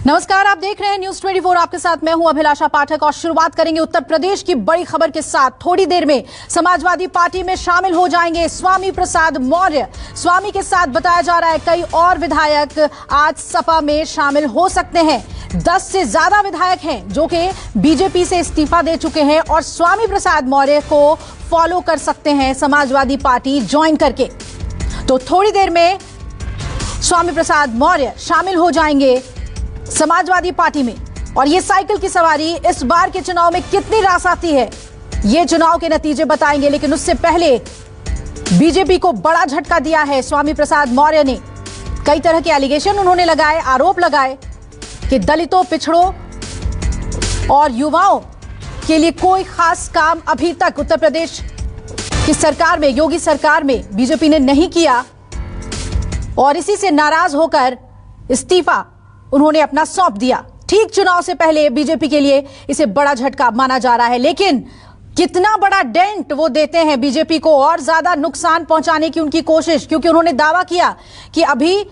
नमस्कार, आप देख रहे हैं न्यूज 24। आपके साथ मैं हूं अभिलाषा पाठक और शुरुआत करेंगे उत्तर प्रदेश की बड़ी खबर के साथ। थोड़ी देर में समाजवादी पार्टी में शामिल हो जाएंगे स्वामी प्रसाद मौर्य। स्वामी के साथ बताया जा रहा है कई और विधायक आज सपा में शामिल हो सकते हैं। 10 से ज्यादा विधायक हैं जो कि बीजेपी से इस्तीफा दे चुके हैं और स्वामी प्रसाद मौर्य को फॉलो कर सकते हैं समाजवादी पार्टी ज्वाइन करके। तो थोड़ी देर में स्वामी प्रसाद मौर्य शामिल हो जाएंगे समाजवादी पार्टी में। और ये साइकिल की सवारी इस बार के चुनाव में कितनी रास आती है, ये चुनाव के नतीजे बताएंगे। लेकिन उससे पहले बीजेपी को बड़ा झटका दिया है स्वामी प्रसाद मौर्य ने। कई तरह के एलिगेशन उन्होंने लगाए, आरोप लगाए कि दलितों, पिछड़ों और युवाओं के लिए कोई खास काम अभी तक उत्तर प्रदेश की सरकार में, योगी सरकार में बीजेपी ने नहीं किया और इसी से नाराज होकर इस्तीफा उन्होंने अपना सौंप दिया। ठीक चुनाव से पहले बीजेपी के लिए इसे बड़ा झटका माना जा रहा है। लेकिन कितना बड़ा डेंट वो देते हैं बीजेपी को, और ज्यादा नुकसान पहुंचाने की उनकी कोशिश, क्योंकि उन्होंने दावा किया कि अभी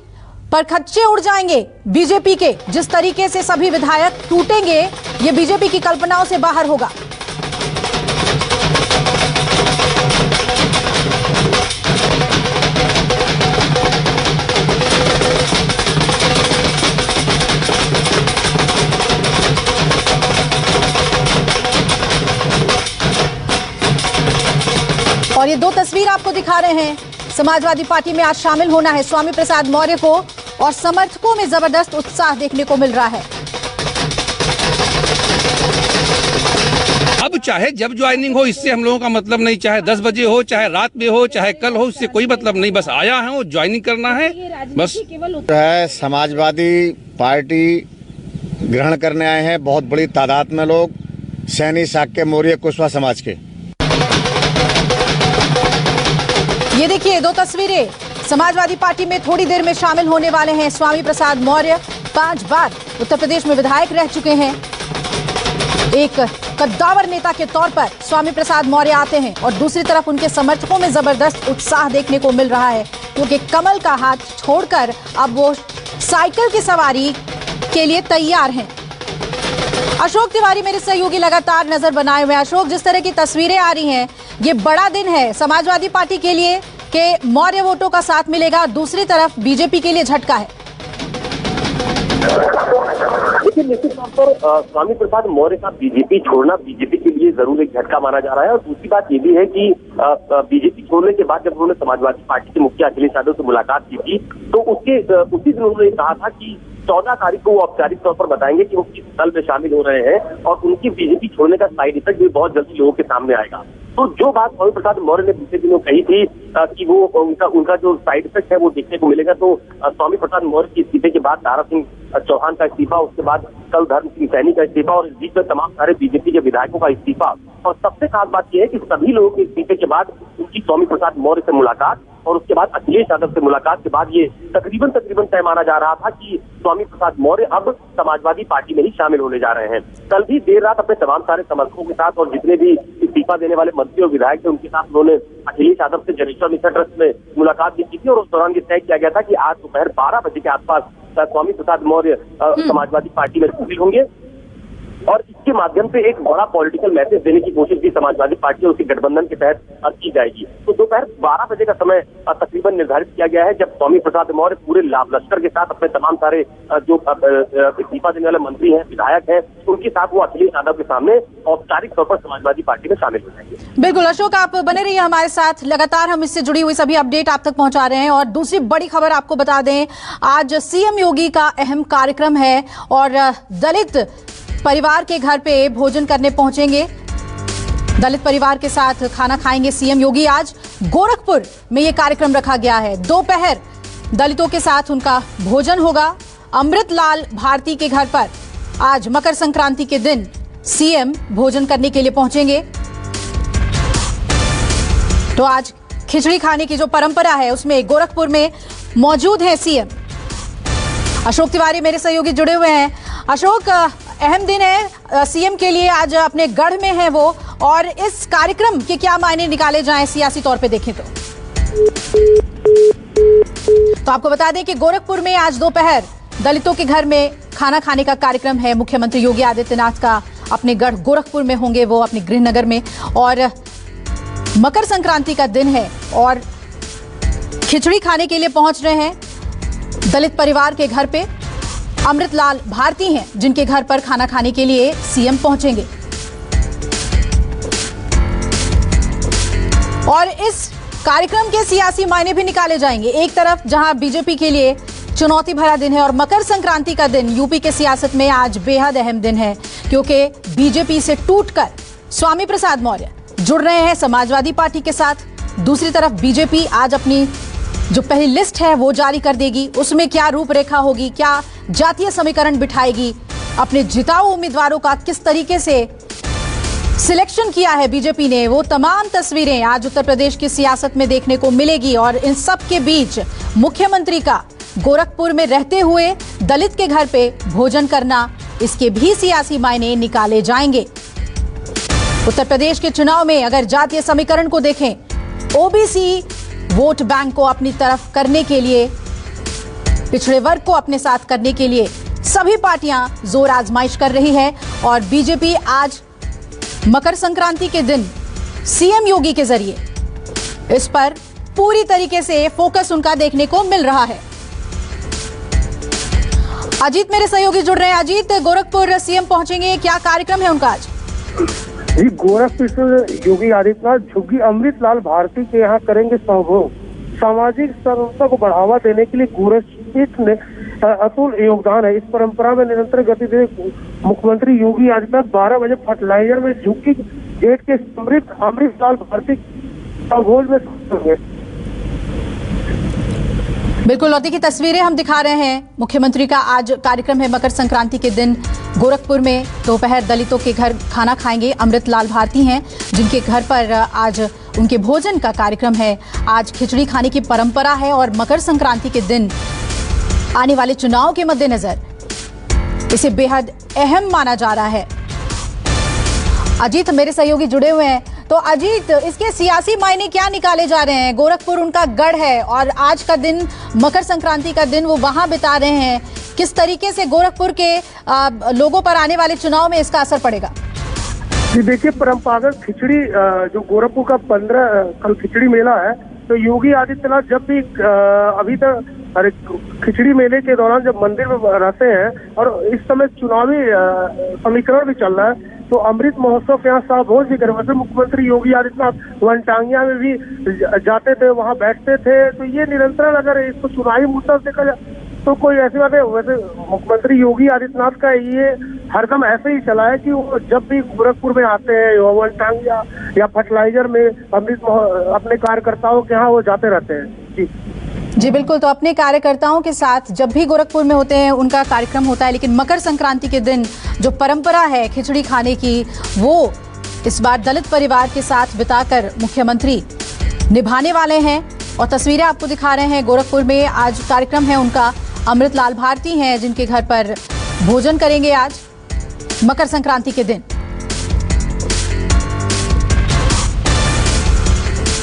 परखच्चे उड़ जाएंगे बीजेपी के। जिस तरीके से सभी विधायक टूटेंगे, ये बीजेपी की कल्पनाओं से बाहर होगा। और ये दो तस्वीर आपको दिखा रहे हैं। समाजवादी पार्टी में आज शामिल होना है स्वामी प्रसाद मौर्य को और समर्थकों में जबरदस्त उत्साह देखने को मिल रहा है। अब चाहे जब ज्वाइनिंग हो, इससे हम लोगों का मतलब नहीं। चाहे 10 बजे हो, चाहे रात में हो, चाहे कल हो, इससे कोई मतलब नहीं। बस आया है वो ज्वाइनिंग करना है बस। समाजवादी पार्टी ग्रहण करने आए हैं बहुत बड़ी तादाद में लोग, सैनी, शाक्य, मौर्य, कुशवाहा समाज के। ये देखिए दो तस्वीरें। समाजवादी पार्टी में थोड़ी देर में शामिल होने वाले हैं स्वामी प्रसाद मौर्य। 5 बार उत्तर प्रदेश में विधायक रह चुके हैं। एक कद्दावर नेता के तौर पर स्वामी प्रसाद मौर्य आते हैं और दूसरी तरफ उनके समर्थकों में जबरदस्त उत्साह देखने को मिल रहा है, क्योंकि कमल का हाथ छोड़कर अब वो साइकिल की सवारी के लिए तैयार हैं। अशोक तिवारी मेरे सहयोगी लगातार नजर बनाए हुए। अशोक, जिस तरह की तस्वीरें आ रही हैं, ये बड़ा दिन है समाजवादी पार्टी के लिए कि मौर्य वोटों का साथ मिलेगा, दूसरी तरफ बीजेपी के लिए झटका है। लेकिन निश्चित तौर पर स्वामी प्रसाद मौर्य का बीजेपी छोड़ना बीजेपी के लिए जरूर एक झटका माना जा रहा है। और दूसरी बात ये भी है कि बीजेपी छोड़ने के बाद जब उन्होंने समाजवादी पार्टी के मुखिया अखिलेश यादव से मुलाकात की थी, तो उसी दिन उन्होंने कहा था कि 14 तारीख को वो औपचारिक तौर पर बताएंगे कि वो किस दल में शामिल हो रहे हैं और उनकी बीजेपी छोड़ने का साइड इफेक्ट भी बहुत जल्दी लोगों के सामने आएगा। तो जो बात स्वामी प्रसाद मौर्य ने पिछले दिनों कही थी कि वो उनका जो साइड इफेक्ट है वो देखने को मिलेगा, तो स्वामी प्रसाद मौर्य के इस्तीफे के बाद दारा सिंह चौहान का इस्तीफा, उसके बाद कल धर्म सिंह सैनी का इस्तीफा और इस बीच में तमाम सारे बीजेपी के विधायकों का इस्तीफा। और सबसे खास बात यह है कि सभी लोगों के इस्तीफे के बाद उनकी स्वामी प्रसाद मौर्य से मुलाकात और उसके बाद अखिलेश यादव से मुलाकात के बाद ये तकरीबन तय माना जा रहा था कि स्वामी प्रसाद मौर्य अब समाजवादी पार्टी में ही शामिल होने जा रहे हैं। कल भी देर रात अपने तमाम सारे समर्थकों के साथ और जितने भी इस्तीफा देने वाले मंत्री और विधायक थे उनके साथ उन्होंने अखिलेश यादव से जनेश्वर मिशन ट्रस्ट में मुलाकात भी की थी और उस दौरान ये तय किया गया था कि आज दोपहर 12 बजे के आसपास स्वामी प्रसाद मौर्य समाजवादी पार्टी में शामिल होंगे और इसके माध्यम से एक बड़ा पॉलिटिकल मैसेज देने की कोशिश भी समाजवादी पार्टी और उसके गठबंधन के तहत की जाएगी। तो दोपहर 12 बजे का समय तकरीबन निर्धारित किया गया है, जब स्वामी प्रसाद मौर्य पूरे लाभ लश्कर के साथ अपने तमाम सारे जो इस्तीफा देने वाले मंत्री हैं, विधायक हैं, उनके साथ वो अखिलेश यादव के सामने औपचारिक तौर पर समाजवादी पार्टी में शामिल हो जाएंगे। बिल्कुल अशोक, आप बने रहिए हमारे साथ। लगातार हम इससे जुड़ी हुई सभी अपडेट आप तक पहुंचा रहे हैं। और दूसरी बड़ी खबर आपको बता दें, आज सीएम योगी का अहम कार्यक्रम है और दलित परिवार के घर पे भोजन करने पहुंचेंगे। दलित परिवार के साथ खाना खाएंगे सीएम योगी। आज गोरखपुर में यह कार्यक्रम रखा गया है। दोपहर दलितों के साथ उनका भोजन होगा। अमृतलाल भारती के घर पर आज मकर संक्रांति के दिन सीएम भोजन करने के लिए पहुंचेंगे। तो आज खिचड़ी खाने की जो परंपरा है उसमें गोरखपुर में मौजूद है सीएम। अशोक तिवारी मेरे सहयोगी जुड़े हुए हैं। अशोक, अहम दिन है सीएम के लिए, आज अपने गढ़ में है वो, और इस कार्यक्रम के क्या मायने निकाले जाएं सियासी तौर पे देखें तो आपको बता दें कि गोरखपुर में आज दोपहर दलितों के घर में खाना खाने का कार्यक्रम है मुख्यमंत्री योगी आदित्यनाथ का। अपने गढ़ गोरखपुर में होंगे वो, अपने गृहनगर में, और मकर संक्रांति का दिन है और खिचड़ी खाने के लिए पहुंच रहे हैं दलित परिवार के घर पे। अमृतलाल भारती हैं जिनके घर पर खाना खाने के लिए सीएम पहुंचेंगे। और इस कार्यक्रम के सियासी मायने भी निकाले जाएंगे। एक तरफ जहां बीजेपी के लिए चुनौती भरा दिन है और मकर संक्रांति का दिन यूपी के सियासत में आज बेहद अहम दिन है, क्योंकि बीजेपी से टूटकर स्वामी प्रसाद मौर्य जुड़ रहे हैं समाजवादी पार्टी के साथ। दूसरी तरफ बीजेपी आज अपनी जो पहली लिस्ट है वो जारी कर देगी। उसमें क्या रूपरेखा होगी, क्या जातीय समीकरण बिठाएगी, अपने जिताऊ उम्मीदवारों का किस तरीके से सिलेक्शन किया है बीजेपी ने, वो तमाम तस्वीरें आज उत्तर प्रदेश की सियासत में देखने को मिलेगी। और इन सब के बीच मुख्यमंत्री का गोरखपुर में रहते हुए दलित के घर पे भोजन करना, इसके भी सियासी मायने निकाले जाएंगे। उत्तर प्रदेश के चुनाव में अगर जातीय समीकरण को देखें, ओबीसी वोट बैंक को अपनी तरफ करने के लिए, पिछड़े वर्ग को अपने साथ करने के लिए सभी पार्टियां जोर आजमाइश कर रही है। और बीजेपी आज मकर संक्रांति के दिन सीएम योगी के जरिए इस पर पूरी तरीके से फोकस उनका देखने को मिल रहा है। अजीत मेरे सहयोगी जुड़ रहे हैं। अजीत, गोरखपुर सीएम पहुंचेंगे, क्या कार्यक्रम है उनका आज? जी, गोरखपुर से योगी आदित्यनाथ झुग्गी अमृतलाल भारती के यहाँ करेंगे संभोग। सामाजिक समरसता को बढ़ावा देने के लिए गोरखपीठ ने अतुल योगदान है। इस परंपरा में निरंतर गति दे मुख्यमंत्री योगी आदित्यनाथ 12 बजे फर्टिलाइजर में झुग्गी गेट के अमृतलाल भारती संभोग में होंगे। बिल्कुल, लौती की तस्वीरें हम दिखा रहे हैं। मुख्यमंत्री का आज कार्यक्रम है मकर संक्रांति के दिन गोरखपुर में दोपहर दलितों के घर खाना खाएंगे। अमृतलाल भारती हैं जिनके घर पर आज उनके भोजन का कार्यक्रम है। आज खिचड़ी खाने की परंपरा है और मकर संक्रांति के दिन आने वाले चुनाव के मद्देनजर इसे बेहद अहम माना जा रहा है। अजीत मेरे सहयोगी जुड़े हुए हैं। तो अजीत, इसके सियासी मायने क्या निकाले जा रहे हैं? गोरखपुर उनका गढ़ है और आज का दिन मकर संक्रांति का दिन वो वहां बिता रहे हैं। किस तरीके से गोरखपुर के लोगों पर आने वाले चुनाव में इसका असर पड़ेगा? जी देखिए, परंपरागत खिचड़ी जो गोरखपुर का 15 कल खिचड़ी मेला है, तो योगी आदित्यनाथ जब भी अभी तक खिचड़ी मेले के दौरान जब मंदिर में रहते हैं और इस समय चुनावी समीकरण भी चल रहा है, तो अमृत महोत्सव के यहाँ साभोज भी करे। वैसे मुख्यमंत्री योगी आदित्यनाथ वनटांगिया में भी जाते थे, वहाँ बैठते थे। तो ये निरंतर अगर इसको चुनावी मुद्दा देखा जाए तो कोई ऐसी बात है। वैसे मुख्यमंत्री योगी आदित्यनाथ का ये हरदम ऐसे ही चला है कि वो जब भी गोरखपुर में आते हैं वनटांगिया या फर्टिलाइजर में अपने कार्यकर्ताओं के यहाँ वो जाते रहते हैं। जी बिल्कुल, तो अपने कार्यकर्ताओं के साथ जब भी गोरखपुर में होते हैं उनका कार्यक्रम होता है। लेकिन मकर संक्रांति के दिन जो परंपरा है खिचड़ी खाने की, वो इस बार दलित परिवार के साथ बिताकर मुख्यमंत्री निभाने वाले हैं। और तस्वीरें आपको दिखा रहे हैं। गोरखपुर में आज कार्यक्रम है उनका। अमृतलाल भारती हैं जिनके घर पर भोजन करेंगे आज मकर संक्रांति के दिन।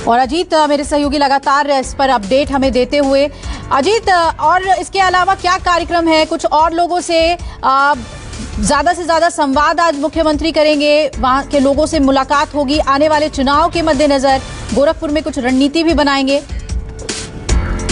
और अजीत मेरे सहयोगी लगातार इस पर अपडेट हमें देते हुए। अजीत, और इसके अलावा क्या कार्यक्रम है? कुछ और लोगों से ज्यादा से ज्यादा संवाद आज मुख्यमंत्री करेंगे, वहां के लोगों से मुलाकात होगी। आने वाले चुनाव के मद्देनजर गोरखपुर में कुछ रणनीति भी बनाएंगे।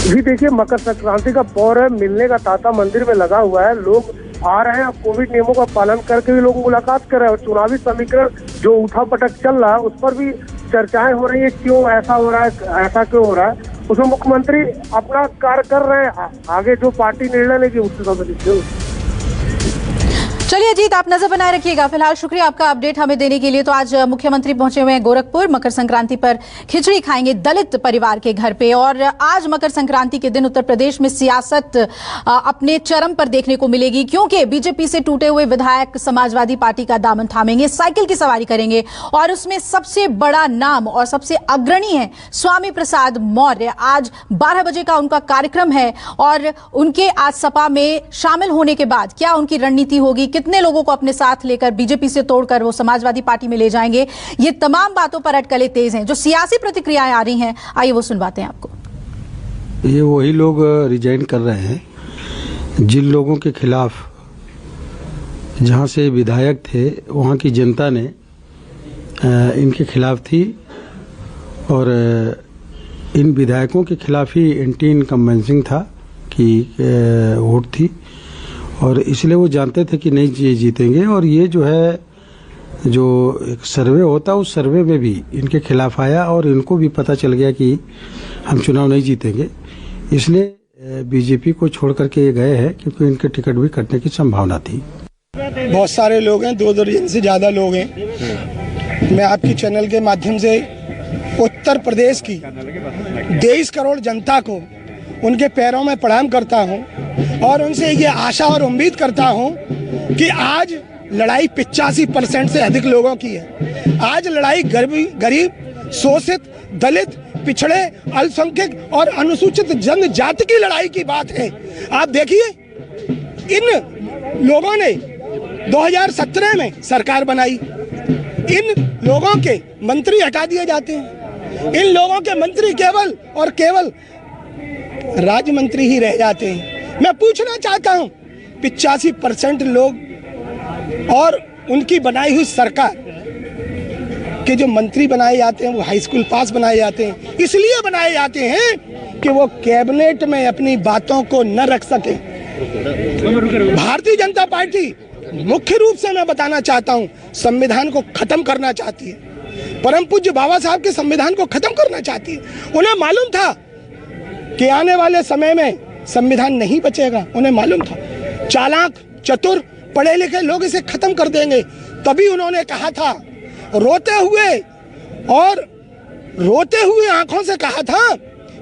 जी देखिए, मकर संक्रांति का पर्व है, मिलने का तांता मंदिर में लगा हुआ है। लोग आ रहे हैं, कोविड नियमों का पालन करके भी लोग मुलाकात कर रहे हैं। और चुनावी समीकरण जो उठा पटक चल रहा है उस पर भी चर्चाएं हो रही है, क्यों ऐसा हो रहा है, ऐसा क्यों हो रहा है। उसमें मुख्यमंत्री अपना कार्य कर रहे हैं, आगे जो पार्टी निर्णय लेगी उससे संबंधित। चलिए अजीत, आप नजर बनाए रखिएगा। फिलहाल शुक्रिया आपका अपडेट हमें देने के लिए। तो आज मुख्यमंत्री पहुंचे हुए हैं गोरखपुर, मकर संक्रांति पर खिचड़ी खाएंगे दलित परिवार के घर पे। और आज मकर संक्रांति के दिन उत्तर प्रदेश में सियासत अपने चरम पर देखने को मिलेगी, क्योंकि बीजेपी से टूटे हुए विधायक समाजवादी पार्टी का दामन थामेंगे, साइकिल की सवारी करेंगे। और उसमें सबसे बड़ा नाम और सबसे अग्रणी है स्वामी प्रसाद मौर्य। आज 12 बजे का उनका कार्यक्रम है और उनके आज सपा में शामिल होने के बाद क्या उनकी रणनीति होगी, कितने लोगों को अपने साथ लेकर बीजेपी से तोड़कर वो समाजवादी पार्टी में ले जाएंगे, ये तमाम बातों पर अटकलें तेज हैं। जो सियासी प्रतिक्रियाएं आ रही हैं, आइए वो सुनवाते हैं आपको। ये वही लोग रिजाइन कर रहे हैं जिन लोगों के खिलाफ जहां से विधायक थे वहां की जनता ने इनके खिलाफ थी और इन विधायकों के खिलाफ ही एंटी इनकम्बेंसिंग था कि वोट थी और इसलिए वो जानते थे कि नहीं जीतेंगे। और ये जो है जो एक सर्वे होता उस सर्वे में भी इनके खिलाफ आया और इनको भी पता चल गया कि हम चुनाव नहीं जीतेंगे, इसलिए बीजेपी को छोड़ करके ये गए हैं क्योंकि इनके टिकट भी कटने की संभावना थी। बहुत सारे लोग हैं, 2 दर्जन से ज़्यादा लोग हैं। मैं आपकी चैनल के माध्यम से उत्तर प्रदेश की 23 करोड़ जनता को उनके पैरों में प्रणाम करता हूं और उनसे ये आशा और उम्मीद करता हूं कि आज लड़ाई 85% से अधिक लोगों की है। आज लड़ाई गरीब, शोषित, दलित, पिछड़े, अल्पसंख्यक और अनुसूचित जनजाति की लड़ाई की बात है। आप देखिए, इन लोगों ने 2017 में सरकार बनाई, इन लोगों के मंत्री हटा दिए जाते हैं, इन लोगों के मंत्री केवल और केवल राज्य मंत्री ही रह जाते हैं। मैं पूछना चाहता हूं, 85% लोग और उनकी बनाई हुई सरकार के जो मंत्री बनाए जाते हैं वो हाई स्कूल पास बनाए जाते हैं, इसलिए बनाए जाते हैं कि वो कैबिनेट में अपनी बातों को न रख सके। भारतीय जनता पार्टी मुख्य रूप से मैं बताना चाहता हूं, संविधान को खत्म करना चाहती है, परम पूज्य बाबा साहब के संविधान को खत्म करना चाहती है। उन्हें मालूम था कि आने वाले समय में संविधान नहीं बचेगा, उन्हें मालूम था चालाक, चतुर, पढ़े लिखे लोग इसे खत्म कर देंगे। तभी उन्होंने कहा था, रोते हुए आंखों से कहा था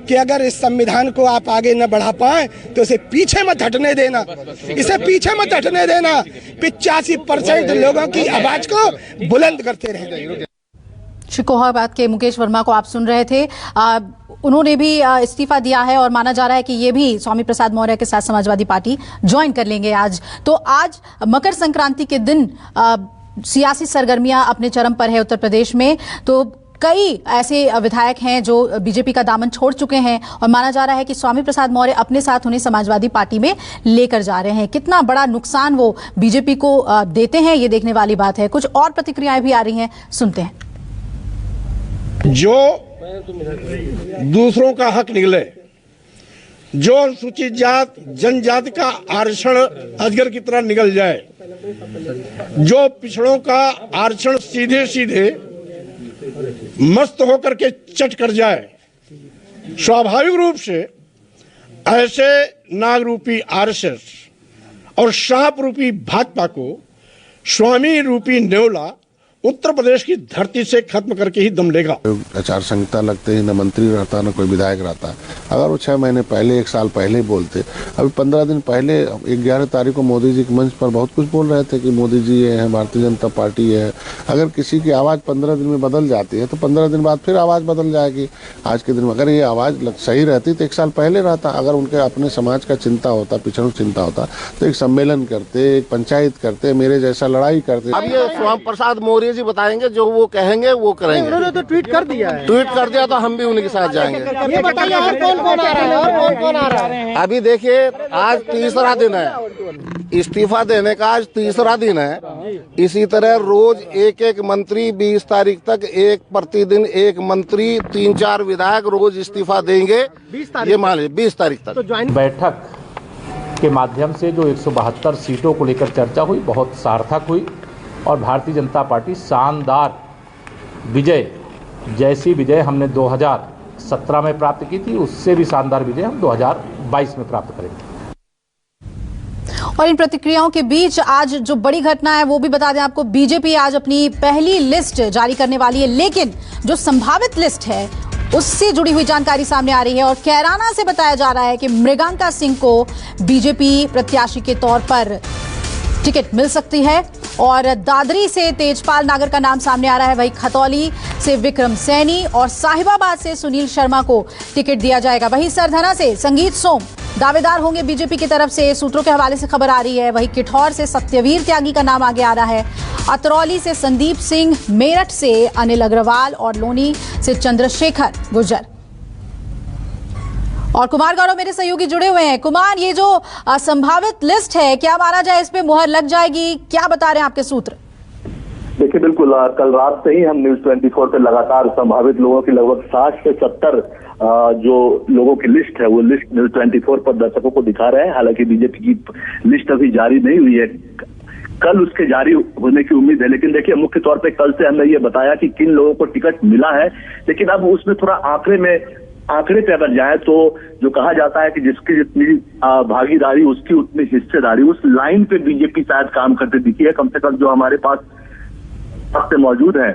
कि अगर इस संविधान को आप आगे न बढ़ा पाए तो इसे पीछे मत हटने देना, इसे पीछे मत हटने देना। 85% लोगों की आवाज को बुलंद करते रहे। शिकोहाबाद के मुकेश वर्मा को आप सुन रहे थे। उन्होंने भी इस्तीफा दिया है और माना जा रहा है कि ये भी स्वामी प्रसाद मौर्य के साथ समाजवादी पार्टी ज्वाइन कर लेंगे आज। तो आज मकर संक्रांति के दिन सियासी सरगर्मियां अपने चरम पर है उत्तर प्रदेश में। तो कई ऐसे विधायक हैं जो बीजेपी का दामन छोड़ चुके हैं और माना जा रहा है कि स्वामी प्रसाद मौर्य अपने साथ उन्हें समाजवादी पार्टी में लेकर जा रहे हैं। कितना बड़ा नुकसान वो बीजेपी को देते हैं, ये देखने वाली बात है। कुछ और प्रतिक्रियाएं भी आ रही हैं, सुनते हैं। जो दूसरों का हक निगले, जो अनुसूचित जात जनजाति का आरक्षण अजगर की तरह निगल जाए, जो पिछड़ों का आरक्षण सीधे सीधे मस्त होकर के चट कर जाए, स्वाभाविक रूप से ऐसे नाग रूपी आरएसएस और सांप रूपी भाजपा को स्वामी रूपी नेवला उत्तर प्रदेश की धरती से खत्म करके ही दम लेगा। आचार संहिता लगते ही न मंत्री रहता न कोई विधायक रहता। अगर वो 6 महीने पहले, 1 साल पहले बोलते, अभी 15 दिन पहले 11 तारीख को मोदी जी के मंच पर बहुत कुछ बोल रहे थे कि मोदी जी ये है, भारतीय जनता पार्टी है। अगर किसी की आवाज 15 दिन में बदल जाती है तो 15 दिन बाद फिर आवाज बदल जाएगी। आज के दिन में अगर ये आवाज सही रहती तो 1 साल पहले रहता। अगर उनके अपने समाज का चिंता होता, पिछड़ों चिंता होता तो एक सम्मेलन करते, एक पंचायत करते, मेरे जैसा लड़ाई करते। अब ये स्वामी प्रसाद मौर्य जी बताएंगे, जो वो कहेंगे वो करेंगे। उन्होंने तो ट्वीट कर दिया है। ट्वीट कर दिया तो हम भी उनके साथ जाएंगे। ये बताइए और कौन कौन आ रहा है, और कौन कौन आ रहा है? अभी देखिए, आज तीसरा दिन है इस्तीफा देने का, आज तीसरा दिन है। इसी तरह रोज एक मंत्री 20 तारीख तक, एक प्रतिदिन एक मंत्री, 3-4 विधायक रोज इस्तीफा देंगे। ये मान लीजिए 20 तारीख तक। बैठक के माध्यम से जो 172 सीटों को लेकर चर्चा हुई, बहुत सार्थक हुई और भारतीय जनता पार्टी शानदार विजय, जैसी विजय हमने 2017 में प्राप्त की थी, उससे भी शानदार विजय हम 2022 में प्राप्त करेंगे। और इन प्रतिक्रियाओं के बीच आज जो बड़ी घटना है वो भी बता दें आपको। बीजेपी आज अपनी पहली लिस्ट जारी करने वाली है, लेकिन जो संभावित लिस्ट है उससे जुड़ी हुई जानकारी सामने आ रही है और कैराना से बताया जा रहा है कि मृगांका सिंह को बीजेपी प्रत्याशी के तौर पर टिकट मिल सकती है। और दादरी से तेजपाल नागर का नाम सामने आ रहा है, वही खतौली से विक्रम सैनी और साहिबाबाद से सुनील शर्मा को टिकट दिया जाएगा। वहीं सरधना से संगीत सोम दावेदार होंगे बीजेपी की तरफ से, सूत्रों के हवाले से खबर आ रही है। वहीं किठौर से सत्यवीर त्यागी का नाम आगे आ रहा है, अतरौली से संदीप सिंह, मेरठ से अनिल अग्रवाल और लोनी से चंद्रशेखर गुर्जर। और कुमार गौरव मेरे सहयोगी जुड़े हुए हैं। कुमार, ये जो संभावित लिस्ट है, क्या माना जाए इस पे मुहर लग जाएगी, क्या बता रहे हैं आपके सूत्र? देखिए बिल्कुल, कल रात से ही हम न्यूज 24 पे लगातार संभावित लोगों की लगभग 60 से 70 जो लोगों की लिस्ट है वो लिस्ट न्यूज 24 पर दर्शकों को दिखा रहे हैं। हालांकि बीजेपी की लिस्ट अभी जारी नहीं हुई है, कल उसके जारी होने की उम्मीद है। लेकिन देखिए, मुख्य तौर पे कल से हमने ये बताया कि किन लोगों को टिकट मिला है, लेकिन अब उसमें थोड़ा आंकड़े पे अगर जाए तो जो कहा जाता है कि जिसकी जितनी भागीदारी उसकी उतनी हिस्सेदारी, उस लाइन पे बीजेपी शायद काम करते दिखी है। कम से कम जो हमारे पास से मौजूद है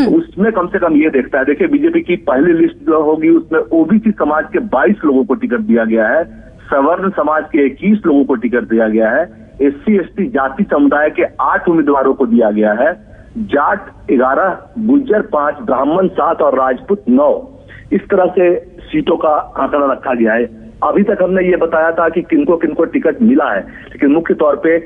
उसमें कम से कम ये देखता है। देखिए, बीजेपी की पहली लिस्ट जो होगी उसमें ओबीसी समाज के 22 लोगों को टिकट दिया गया है, सवर्ण समाज के 21 लोगों को टिकट दिया गया है, SC/ST जाति समुदाय के 8 उम्मीदवारों को दिया गया है, जाट 11, गुज्जर 5, ब्राह्मण 7 और राजपूत 9। इस तरह से सीटों का आंकड़ा रखा गया है। अभी तक हमने ये बताया था कि किनको किनको टिकट मिला है, लेकिन मुख्य तौर पे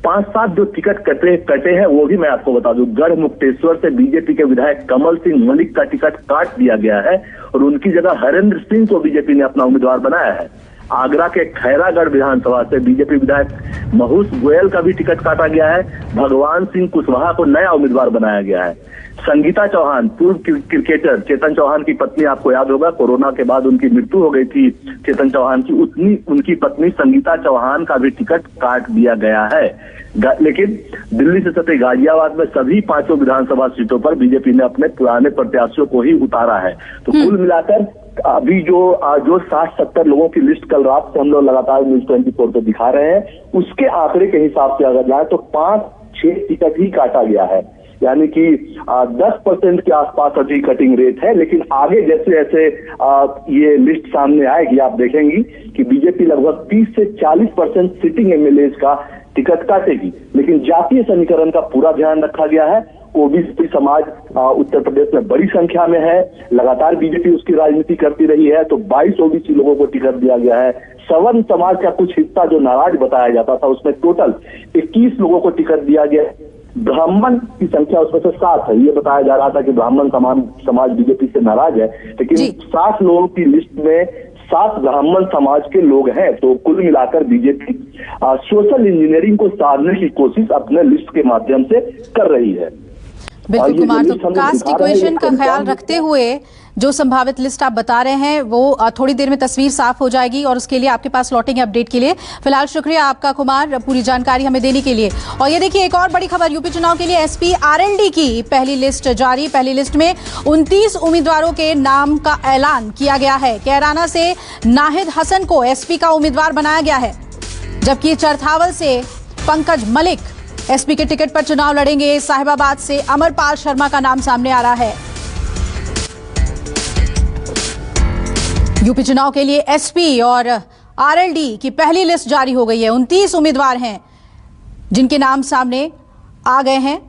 5-7 जो टिकट कटे हैं वो भी मैं आपको बता दूं। गढ़ मुक्तेश्वर से बीजेपी के विधायक कमल सिंह मलिक का टिकट काट दिया गया है और उनकी जगह हरेंद्र सिंह को बीजेपी ने अपना उम्मीदवार बनाया है। आगरा के खैरागढ़ विधानसभा से बीजेपी विधायक महूस गोयल का भी टिकट काटा गया है। भगवान सिंह कुशवाहा को नया उम्मीदवार बनाया गया है। संगीता चौहान, पूर्व क्रिकेटर चेतन चौहान की पत्नी, आपको याद होगा कोरोना के बाद उनकी मृत्यु हो गई थी चेतन चौहान की, उनकी पत्नी संगीता चौहान का भी टिकट काट दिया गया है। लेकिन दिल्ली से सटे गाजियाबाद में सभी 5 विधानसभा सीटों पर बीजेपी ने अपने पुराने प्रत्याशियों को ही उतारा है। तो कुल मिलाकर अभी जो 60-70 लोगों की लिस्ट कल रात से हम लोग लगातार न्यूज 24 पे दिखा रहे हैं, उसके आंकड़े के हिसाब से अगर जाए तो 5-6 टिकट ही काटा गया है, यानी कि 10% के आसपास अभी कटिंग रेट है। लेकिन आगे जैसे जैसे ये लिस्ट सामने आएगी आप देखेंगी कि बीजेपी लगभग 30 से 40% सिटिंग एमएलए का टिकट काटेगी। लेकिन जातीय समीकरण का पूरा ध्यान रखा गया है। ओबीसी समाज उत्तर प्रदेश में बड़ी संख्या में है, लगातार बीजेपी उसकी राजनीति करती रही है, तो 22 ओबीसी लोगों को टिकट दिया गया है। सवर्ण समाज का कुछ हिस्सा जो नाराज बताया जाता था उसमें टोटल 21 लोगों को टिकट दिया गया। ब्राह्मण की संख्या उसमें से 7 है। ये बताया जा रहा था कि ब्राह्मण समाज बीजेपी से नाराज है, लेकिन 60 लोगों की लिस्ट में 7 ब्राह्मण समाज के लोग हैं। तो कुल मिलाकर बीजेपी सोशल इंजीनियरिंग को साधने की कोशिश अपने लिस्ट के माध्यम से कर रही है। बिल्कुल कुमार, तो कास्ट इक्वेशन का ख्याल रखते हुए जो संभावित लिस्ट आप बता रहे हैं वो थोड़ी देर में तस्वीर साफ हो जाएगी और उसके लिए आपके पास लौटेंगे अपडेट के लिए। फिलहाल शुक्रिया आपका कुमार, पूरी जानकारी हमें देने के लिए। और ये देखिए एक और बड़ी खबर, यूपी चुनाव के लिए एसपी आरएलडी की पहली लिस्ट जारी। पहली लिस्ट में 29 उम्मीदवारों के नाम का ऐलान किया गया है। कैराना से नाहिद हसन को एसपी का उम्मीदवार बनाया गया है, जबकि चरथावल से पंकज मलिक एसपी के टिकट पर चुनाव लड़ेंगे। साहिबाबाद से अमरपाल शर्मा का नाम सामने आ रहा है। यूपी चुनाव के लिए एसपी और आरएलडी की पहली लिस्ट जारी हो गई है। 29 उम्मीदवार हैं जिनके नाम सामने आ गए हैं।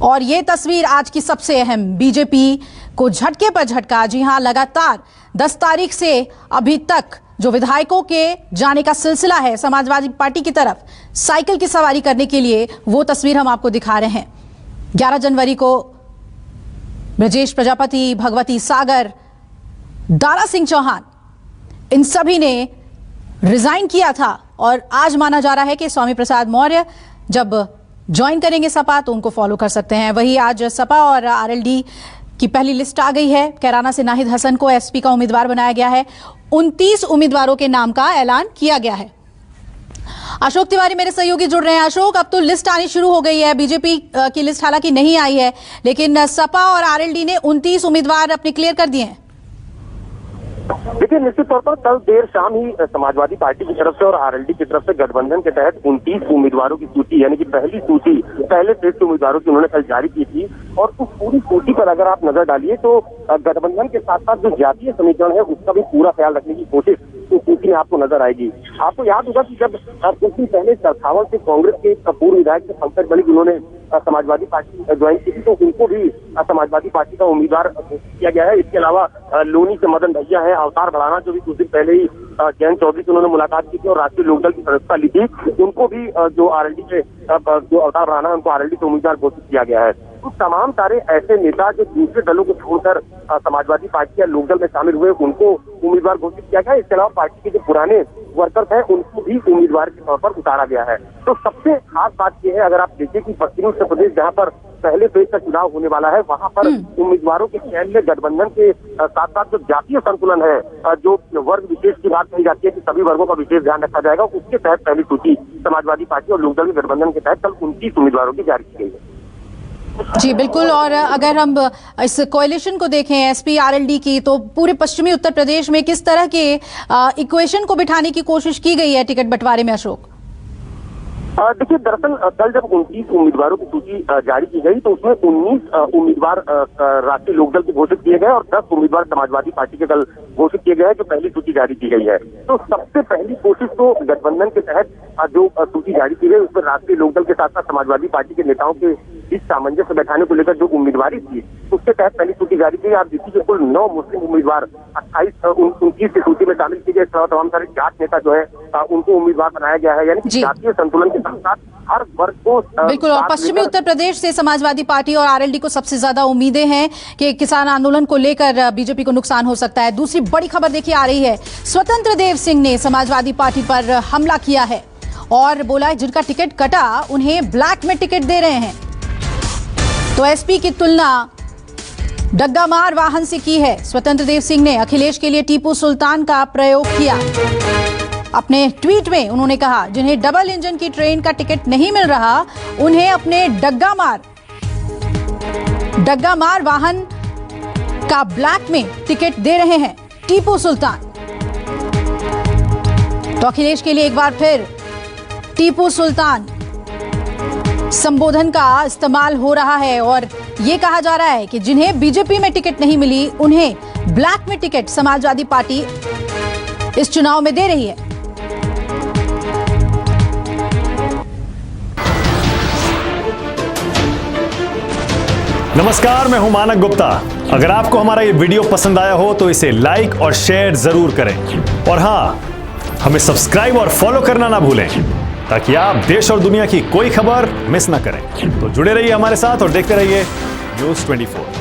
और ये तस्वीर आज की सबसे अहम, बीजेपी को झटके पर झटका। जी हां, लगातार 10 तारीख से अभी तक जो विधायकों के जाने का सिलसिला है समाजवादी पार्टी की तरफ साइकिल की सवारी करने के लिए, वो तस्वीर हम आपको दिखा रहे हैं। 11 जनवरी को ब्रजेश प्रजापति, भगवती सागर, दारा सिंह चौहान, इन सभी ने रिजाइन किया था और आज माना जा रहा है कि स्वामी प्रसाद मौर्य जब ज्वाइन करेंगे सपा तो उनको फॉलो कर सकते हैं। वही आज सपा और आरएलडी की पहली लिस्ट आ गई है। कैराना से नाहिद हसन को एसपी का उम्मीदवार बनाया गया है। 29 उम्मीदवारों के नाम का ऐलान किया गया है। अशोक तिवारी मेरे सहयोगी जुड़ रहे हैं। अशोक, अब तो लिस्ट आनी शुरू हो गई है। बीजेपी की लिस्ट हालांकि नहीं आई है, लेकिन सपा और आरएलडी ने 29 उम्मीदवार अपने क्लियर कर दिए हैं। देखिए, निश्चित तौर पर कल देर शाम ही समाजवादी पार्टी की तरफ से और आरएलडी की तरफ से गठबंधन के तहत 29 उम्मीदवारों की सूची, यानी कि पहली सूची, पहले सेट के उम्मीदवारों की उन्होंने कल जारी की थी। और उस पूरी सूची पर अगर आप नजर डालिए तो गठबंधन के साथ साथ जो जातीय समीकरण है उसका भी पूरा ख्याल रखने की कोशिश इस सूची में आपको नजर आएगी। आपको याद होगा कि जब कुछ दिन पहले चरथावल से कांग्रेस के पूर्व विधायक से पंकज मलिक उन्होंने समाजवादी पार्टी ज्वाइन की थी, तो उनको भी समाजवादी पार्टी का उम्मीदवार किया गया है। इसके अलावा लोनी से मदन भैया है, अवतार भड़ाना जो भी कुछ दिन पहले ही जयंत चौधरी से उन्होंने मुलाकात की थी और राष्ट्रीय लोकदल की सदस्यता ली थी, उनको भी जो आरएलडी से जो अवतार भड़ाना है उनको आरएलडी से उम्मीदवार घोषित किया गया है। तो तमाम सारे ऐसे नेता जो दूसरे दलों को छोड़कर समाजवादी पार्टी या लोकदल में शामिल हुए उनको उम्मीदवार घोषित किया गया। इसके अलावा पार्टी के जो पुराने वर्कर्स हैं उनको भी उम्मीदवार के तौर पर उतारा गया है। तो सबसे खास बात यह है, अगर आप देखें कि पश्चिमी उत्तर प्रदेश जहां पर पहले फेज का चुनाव होने वाला है, वहां पर उम्मीदवारों के चयन में गठबंधन के साथ साथ जो जातीय संतुलन है, जो वर्ग विशेष की बात कही जाती है कि सभी वर्गों का विशेष ध्यान रखा जाएगा, उसके तहत पहली सूची समाजवादी पार्टी और लोकदल के गठबंधन के तहत कल 29 उम्मीदवारों की जारी की गई है। जी बिल्कुल। और अगर हम इस कोएलिशन को देखें एसपी आरएलडी की, तो पूरे पश्चिमी उत्तर प्रदेश में किस तरह के इक्वेशन को बिठाने की कोशिश की गई है टिकट बंटवारे में अशोक? देखिए, दरअसल कल जब 29 उम्मीदवारों की सूची जारी की गई तो उसमें 19 उम्मीदवार राष्ट्रीय लोकदल के घोषित किए गए और 10 उम्मीदवार समाजवादी पार्टी के कल घोषित किए गए, जो पहली सूची जारी की गई है। तो सबसे पहली कोशिश तो गठबंधन के तहत जो सूची जारी की गई उसमें राष्ट्रीय लोकदल के साथ साथ समाजवादी पार्टी के नेताओं के बीच सामंजस्य बैठाने को लेकर जो उम्मीदवारी थी उसके तहत पहली सूची जारी की। आप देखिए, कुल 9 मुस्लिम उम्मीदवार 29 की सूची में शामिल किए गए। तमाम सारे जाट नेता जो है उनको उम्मीदवार बनाया गया है, यानी जातीय संतुलन के साथ हर वर्ग को बिल्कुल। और पश्चिमी उत्तर प्रदेश से समाजवादी पार्टी और आरएलडी को सबसे ज्यादा उम्मीदें हैं कि किसान आंदोलन को लेकर बीजेपी को नुकसान हो सकता है। दूसरी बड़ी खबर देखिए आ रही है, स्वतंत्र देव सिंह ने समाजवादी पार्टी पर हमला किया है और बोला है जिनका टिकट कटा उन्हें ब्लैक में टिकट दे रहे हैं। तो एसपी की तुलना डग्गामार वाहन से की है। स्वतंत्र देव सिंह ने अखिलेश के लिए टीपू सुल्तान का प्रयोग किया। अपने ट्वीट में उन्होंने कहा जिन्हें डबल इंजन की ट्रेन का टिकट नहीं मिल रहा उन्हें अपने डग्गामार वाहन का ब्लैक में टिकट दे रहे हैं टीपू सुल्तान। तो अखिलेश के लिए एक बार फिर टीपू सुल्तान संबोधन का इस्तेमाल हो रहा है और ये कहा जा रहा है कि जिन्हें बीजेपी में टिकट नहीं मिली उन्हें ब्लैक में टिकट समाजवादी पार्टी इस चुनाव में दे रही है। नमस्कार, मैं हूं मानक गुप्ता। अगर आपको हमारा ये वीडियो पसंद आया हो तो इसे लाइक और शेयर जरूर करें और हाँ, हमें सब्सक्राइब और फॉलो करना ना भूलें ताकि आप देश और दुनिया की कोई खबर मिस ना करें। तो जुड़े रहिए हमारे साथ और देखते रहिए न्यूज़ 24।